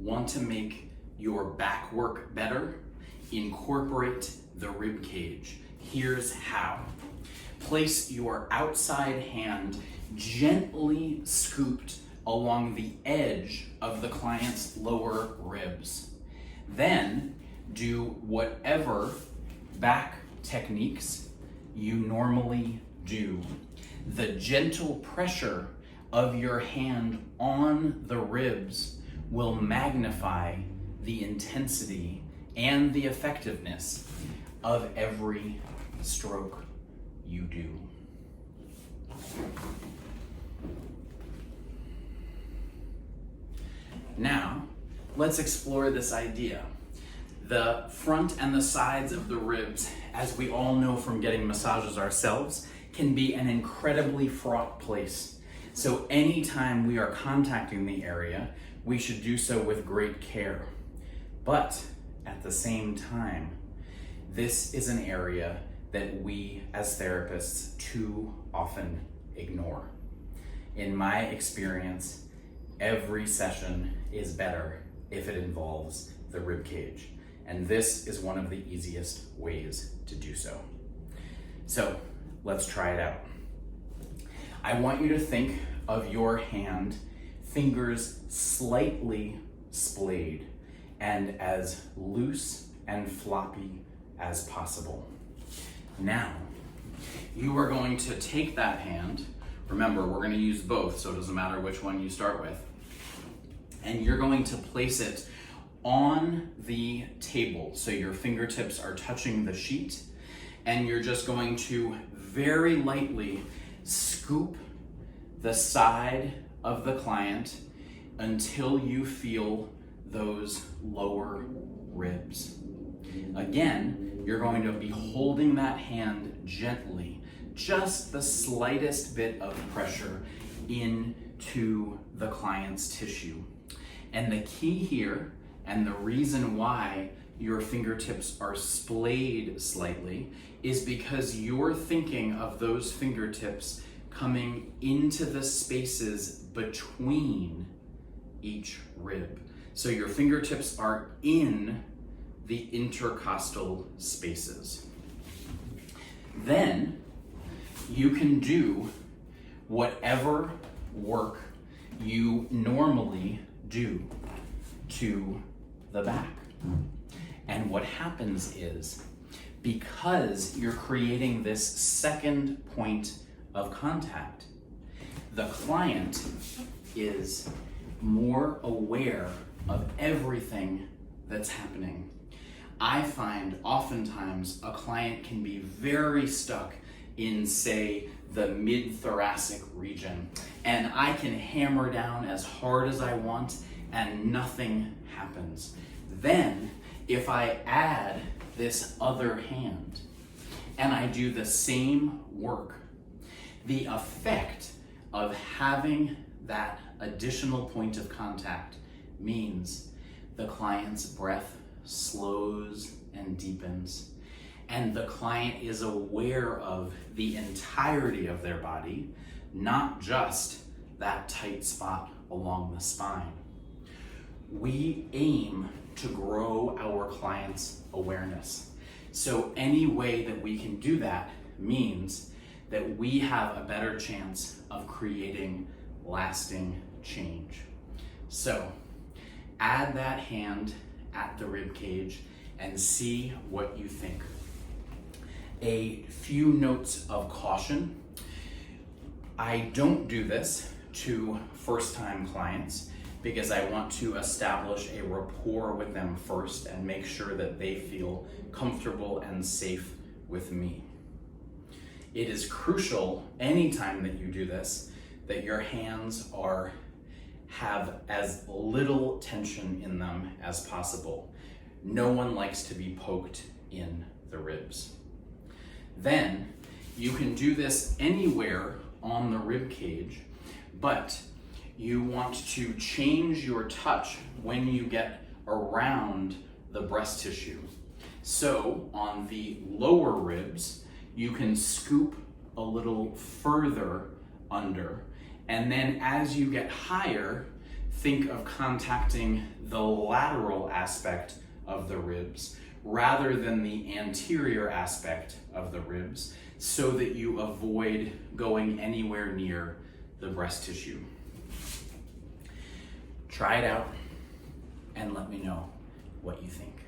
Want to make your back work better? Incorporate the rib cage. Here's how. Place your outside hand gently scooped along the edge of the client's lower ribs. Then do whatever back techniques you normally do. The gentle pressure of your hand on the ribs will magnify the intensity and the effectiveness of every stroke you do. Now, let's explore this idea. The front and the sides of the ribs, as we all know from getting massages ourselves, can be an incredibly fraught place. So anytime we are contacting the area, we should do so with great care. But at the same time, this is an area that we as therapists too often ignore. In my experience, every session is better if it involves the rib cage. And this is one of the easiest ways to do so. So let's try it out. I want you to think of your hand, fingers slightly splayed and as loose and floppy as possible. Now, you are going to take that hand. Remember, we're going to use both, so it doesn't matter which one you start with. And you're going to place it on the table, so your fingertips are touching the sheet, and you're just going to very lightly scoop the side of the client until you feel those lower ribs. Again, you're going to be holding that hand gently, just the slightest bit of pressure into the client's tissue. And the key here, and the reason why your fingertips are splayed slightly, is because you're thinking of those fingertips coming into the spaces between each rib. So your fingertips are in the intercostal spaces. Then you can do whatever work you normally do to the back. And what happens is, because you're creating this second point of contact, the client is more aware of everything that's happening. I find oftentimes a client can be very stuck in, say, the mid-thoracic region, and I can hammer down as hard as I want and nothing happens. Then, if I add this other hand and I do the same work, the effect of having that additional point of contact means the client's breath slows and deepens, and the client is aware of the entirety of their body, not just that tight spot along the spine. We aim to grow our clients' awareness. So any way that we can do that means that we have a better chance of creating lasting change. So add that hand at the rib cage and see what you think. A few notes of caution. I don't do this to first-time clients because I want to establish a rapport with them first and make sure that they feel comfortable and safe with me. It is crucial anytime that you do this that your hands have as little tension in them as possible. No one likes to be poked in the ribs. Then you can do this anywhere on the rib cage, but you want to change your touch when you get around the breast tissue. So on the lower ribs, you can scoop a little further under, and then as you get higher, think of contacting the lateral aspect of the ribs rather than the anterior aspect of the ribs, so that you avoid going anywhere near the breast tissue. Try it out and let me know what you think.